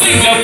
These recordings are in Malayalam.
Thank you.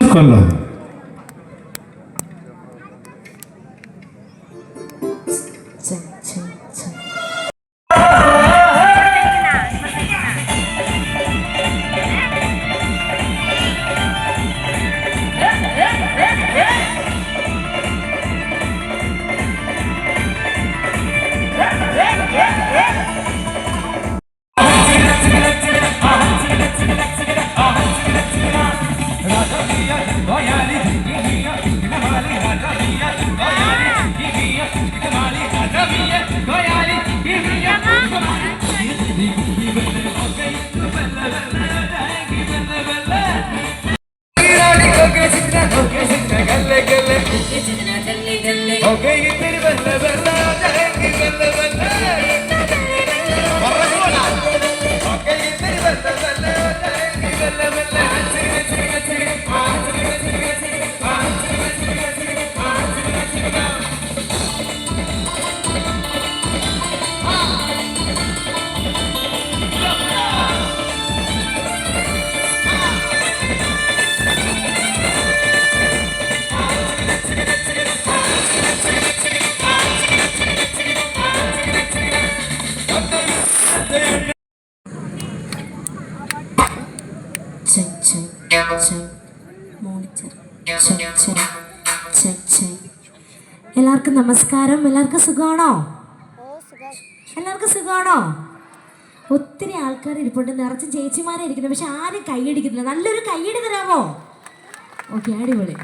Kollam. എല്ലാവർക്കും നമസ്കാരം. എല്ലാവർക്കും സുഖമാണോ? എല്ലാവർക്കും സുഖമാണോ? ഒത്തിരി ആൾക്കാർ ഇരിപ്പുണ്ട്, നിറച്ചും ചേച്ചിമാരെ ഇരിക്കുന്നത്, പക്ഷെ ആരും കൈയടിക്കുന്നില്ല. നല്ലൊരു കൈയടി തരാമോ? ഓക്കെ, അടിപൊളി.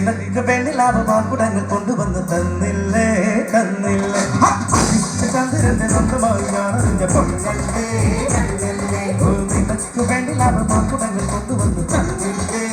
നിനക്ക് വേണ്ടി ലാഭമാക്കുടങ്ങൾ കൊണ്ടുവന്ന് തന്നില്ലേ തന്നില്ലേ ചന്ദ്രന്റെ സ്വന്തമായി ഞാനറിഞ്ഞ പൊന്നല്ലേ നിനക്ക് വേണ്ടി ലാഭമാക്കുടങ്ങൾ കൊണ്ടുവന്ന് തന്നില്ലേ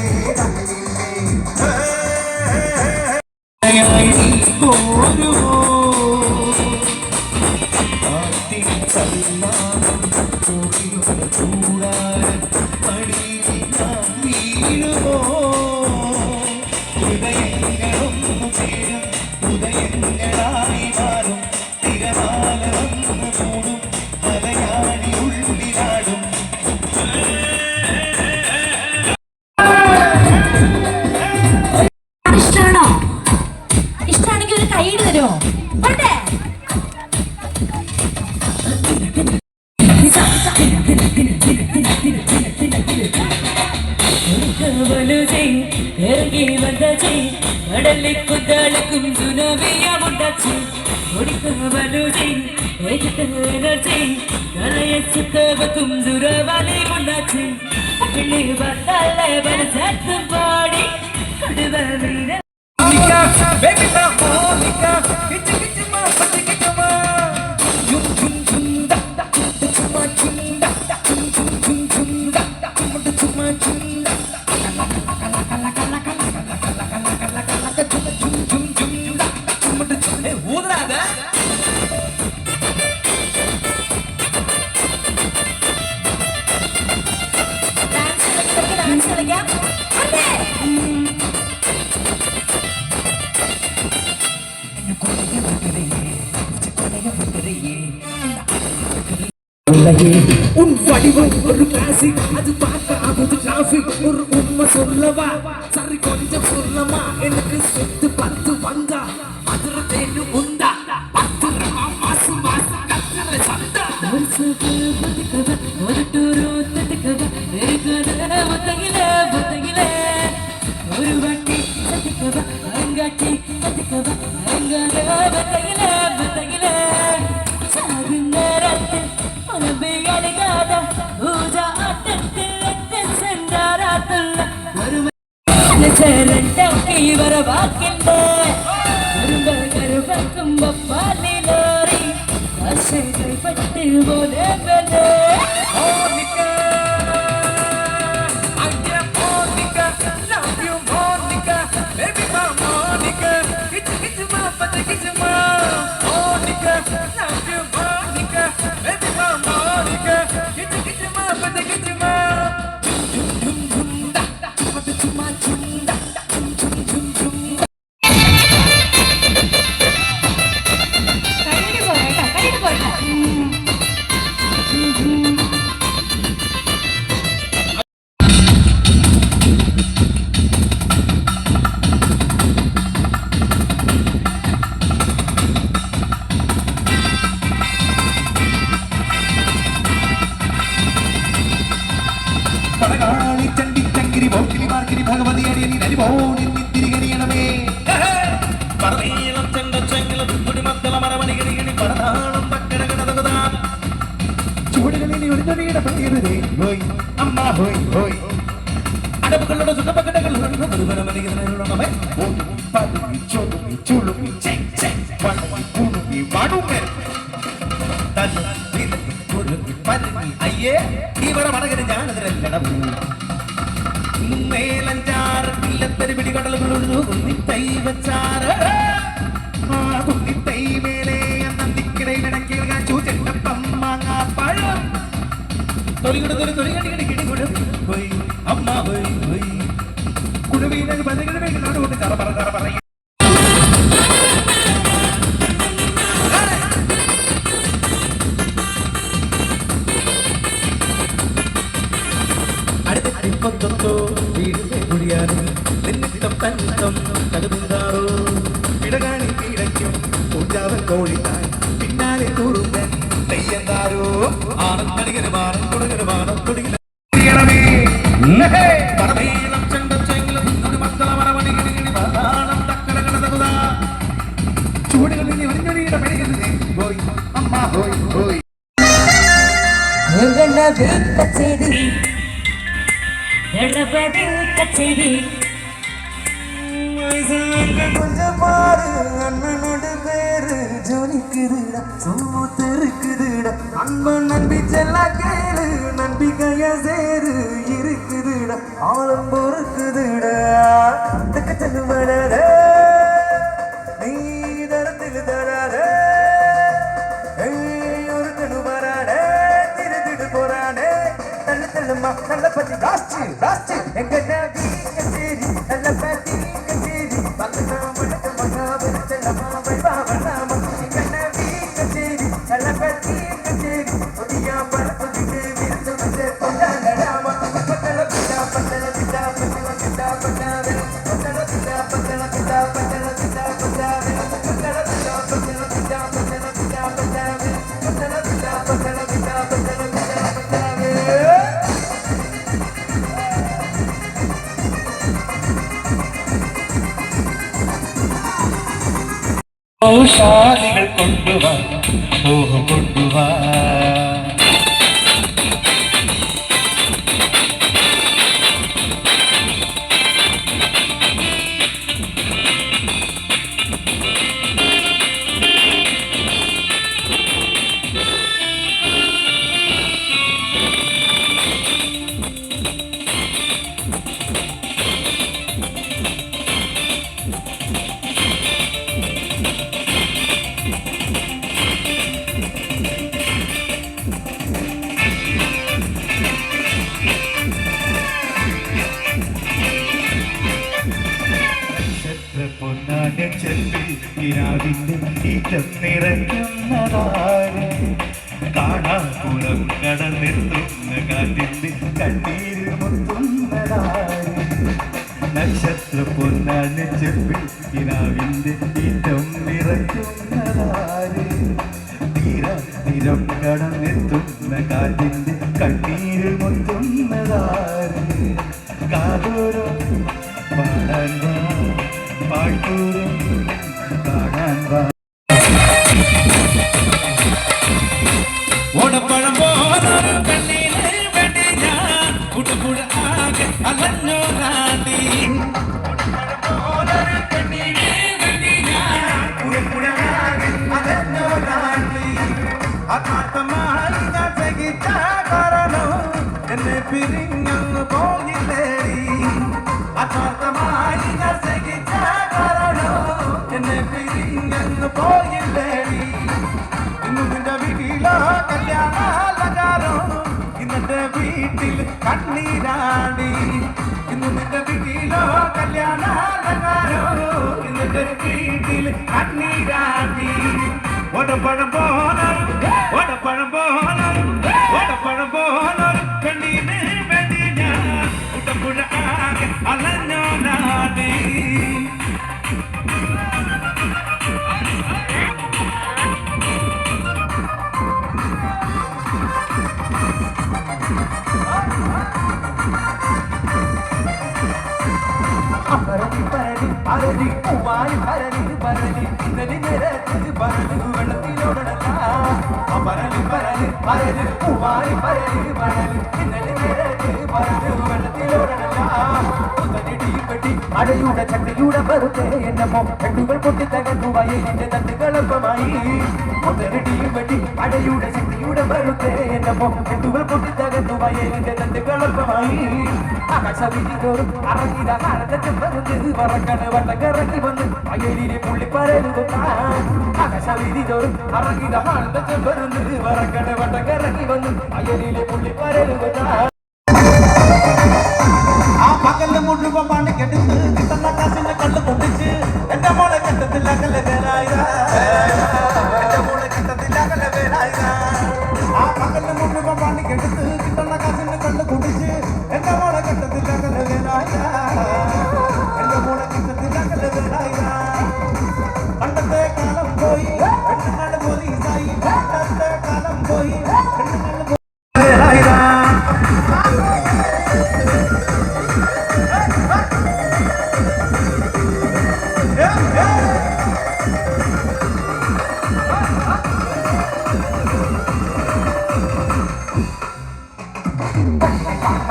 உன் வடிவம் ஒரு கிளாசிக் அது பார்க்க ஆகுது டிராபிக் ஒரு உண்மை சொல்லவா சரி கொஞ்சம் சொல்லமா எனக்கு சொத்து 10 வந்தா மதுரை தேனு உண்டா 10 ரூபா மாசம் மாசம் கத்துற சந்தா ஒரு டூரு தட்டுக்கவ புத்தகில ஒரு வட்டி தட்டுக்கவ அங்காட்டி தட்டுக்கவ அங்கார புத்தகில சாகுந்தரத்து கொஞ்சம் பாரு அண்ணனோட பேரு ஜோனிக்குதுடா சும்முத்து இருக்குதுடா அன்பன் நம்பி செல்ல கேளு நம்பிக்கைய சேரு இருக்குதுடா ஆளும் பொறுக்குதுடா தக்க செல்லு மலர நீ தரத்தில் தராத ஒரு கணு வரானே திருதிடு போறானே தள்ளு தள்ளுமா நல்ல பத்தி ராஸ்டி ராஸ்டி எங்க நாடி கச்சேரி நல்ல பாட்டி ഔഷാദികൾ കൊണ്ടുവാ ഓഹ് കൊണ്ടുവാ പൊന്നാന ചെല്ലി ഇരാവിന്റെ ഈറ്റം നിറയ്ക്കുന്നതാര് കാണാപ്പുറം കടന്നെത്തുന്ന കാറ്റിന്റെ കണ്ണീര് മുത്തുന്നതാര് നക്ഷത്ര പൊന്നാന ചെല്ലി ഇരാവിന്റെ ഈറ്റം നിറയ്ക്കുന്നതാര് തീരം കടന്നെത്തുന്ന കാറ്റിന്റെ കണ്ണീര് മുത്തുന്നതാര് കാതോരോ പാടാൻ വാ പാട്ടൂരും കാണാൻ വാ ഓടപ്പഴം പോലൊരു പെണ്ണിനെ വേണ്ടി ഞാൻ കുടുകുട ആകെ അലഞ്ഞോ നാട്ടി ഓടപ്പഴം പോലൊരു പെണ്ണിനെ വേണ്ടി ഞാൻ കുടുകുട ആകെ അലഞ്ഞോ നാട്ടി ആത്മാർത്ഥമായി ഞാൻ സഹിച്ച കാരണം എന്നെ പിരിഞ്ഞങ്ങ് പോയില്ലേടി ആത്മാർത്ഥമായി ഞാൻ സഹിച്ച കാരണം എന്നെ പിരിഞ്ഞങ്ങ് പോയില്ലേടി ഇന്നു നിന്റെ വീട്ടിലോ കല്യാണാലങ്കാരോ ഇന്നത്തെ വീട്ടിൽ കണ്ണീരാടി ഇന്നു നിന്റെ വീട്ടിലോ കല്യാണാലങ്കാരോ ഇന്നത്തെ വീട്ടിൽ കണ്ണീരാടി ഓടപ്പഴം പോലൊരു പെണ്ണിനെ വേണ്ടി ഞാൻ കുട്ടപ്പുഴ ആകെ അലഞ്ഞോ നാടി പരതി പരതി അരതി പൂവായി പരതി പരതി ഇന്നലെ നിരത്തി പരതി വെള്ളത്തിലോടണ പരതി പരതി പരതി പൂവായി പരതി പരതി ഇന്നലെ നിരത്തി പരതി വെള്ളത്തിലോടണ പെട്ടി അടയുടെ ചട്ടിയുടെ വെറുതെ എന്നമോ കെട്ടുകൾ പൊട്ടി തകർന്നു വയലിന്റെ തട്ടുകളപ്പമായി മുതലടിയും വെട്ടി അടയുടെ ചട്ടിയുടെ വെറുതെ എന്നമോ കെട്ടുകൾ പൊട്ടി തകർന്നു വയലിന്റെ തട്ടുകളപ്പമായി ആകാശവിധിതോറും അറങ്ങിത കാലത്തെ വെറുതെ പറക്കണ് വട്ടക്കറങ്ങി വന്ന് വയലിലെ പുള്ളിപ്പരലുകൊണ്ടാൻ ആകാശവിധിതോറും അറങ്ങിത കാലത്തെ വെറുതെ പറക്കണ് വട്ടക്കറങ്ങി വന്ന് വയലിലെ പുള്ളിപ്പരലുകൊണ്ടാൻ ആ പകല് മുഴുവൻ പണി കെടുത്ത് കിട്ടുന്ന കാശിനെ കണ്ടു പൊട്ടിച്ച് എന്റെ മോളെ കെട്ടത്തില്ല കലവേലായ എന്റെ മോളെ കെട്ടത്തില്ല കലവേലായ ആ പകല് മുഴുവൻ പണി കെടുത്ത് കിട്ടുന്ന കാശിനെ കണ്ടു പൊട്ടിച്ച് എന്റെ മോളെ കെട്ടത്തില്ല കലവേലായ എന്റെ മോളെ കെട്ടത്തില്ല കലവേലായ പണ്ടത്തെ കാലം പോയി പെണ്ണുങ്ങൾ പോലീസായി പണ്ടത്തെ കാലം പോയി പെണ്ണുങ്ങൾ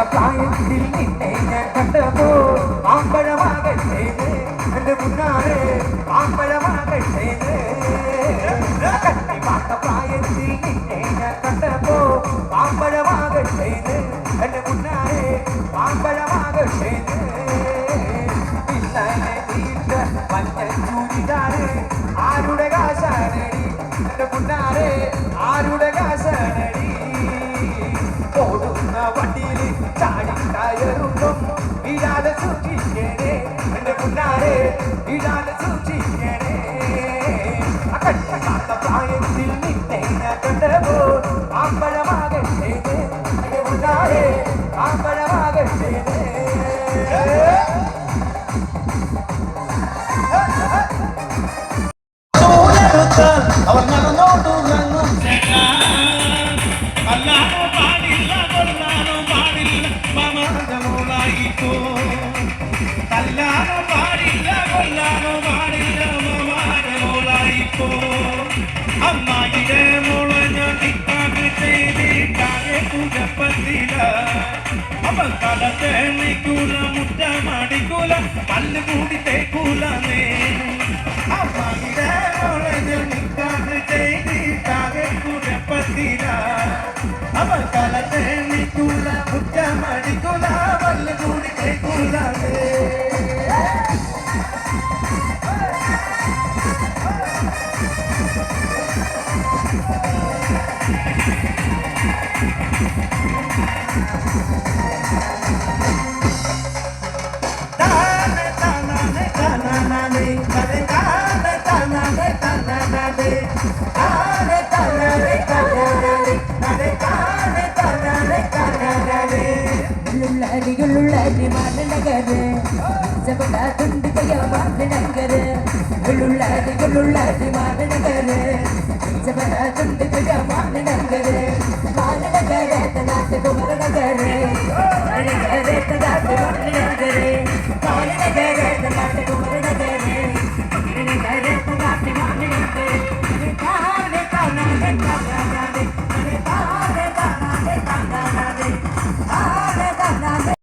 പ്രായത്തിൽ നിന്നെ ഞാൻ കണ്ടപ്പോ ആമ്പഴമാകട്ടെ എന്റെ കണ്ടപ്പോ പാമ്പഴമാകട്ടെ എന്റെ മുന്നാരെ പാമ്പഴമാകട്ടെ ഇന്നലെ നീട്ട മഞ്ഞ ചൂരിതാണ് ആരുടെ കാശാനടി എന്റെ മുന്നാരെ ആരുടെ കാശാനടി ഓടുന്ന വണ്ടിയിൽ ചാടി ടയറുണ്ടും ഇടാതെ സൂക്ഷിക്കണേ എന്റെ മുന്നാരെ ഇടാതെ സൂക്ഷിക്കണേ കട്ട പ്രായത്തിൽ നിന്നെ ഞാൻ കണ്ടപ്പോ പാമ്പഴമാകട്ടെ എന്റെ മുന്നാരെ പാമ്പഴമാകട്ടെ അവർ നടന്നോട്ടുറങ്ങും അല്ലാനോ പാടില്ല കൊല്ലാനോ പാടില്ല മമാകമോളായിപ്പോ തല്ലാനോ പാടില്ല കൊല്ലാനോ പാടില്ല മമാകമോളായിപ്പോ അമ്മായിടെ മോളെ ഞാൻ ടിക്കാക്ക് ചെയ്തിട്ടാകെ കുഴപ്പത്തില്ല അവൻ തല തേണിക്കൂല മുറ്റ മടിക്കൂല പല്ല് കൂടി തേക്കൂലേ അമ്മായിടെ മോളെ ഞാൻ ടിക്കാക്ക് ചെയ്തിട്ടാകെ കുഴപ്പത്തില്ല അവൻ തല തേണിക്കൂല മുറ്റ മടിക്കൂല പല്ല് കൂടി തേക്കൂലേ ഉള്ളി മാനനഗര് ജബടാ തുണ്ട് കയ മാനനഗര് ഉള്ളി മാനനഗര് ജബടാ തുണ്ട് കയ മാനനഗര്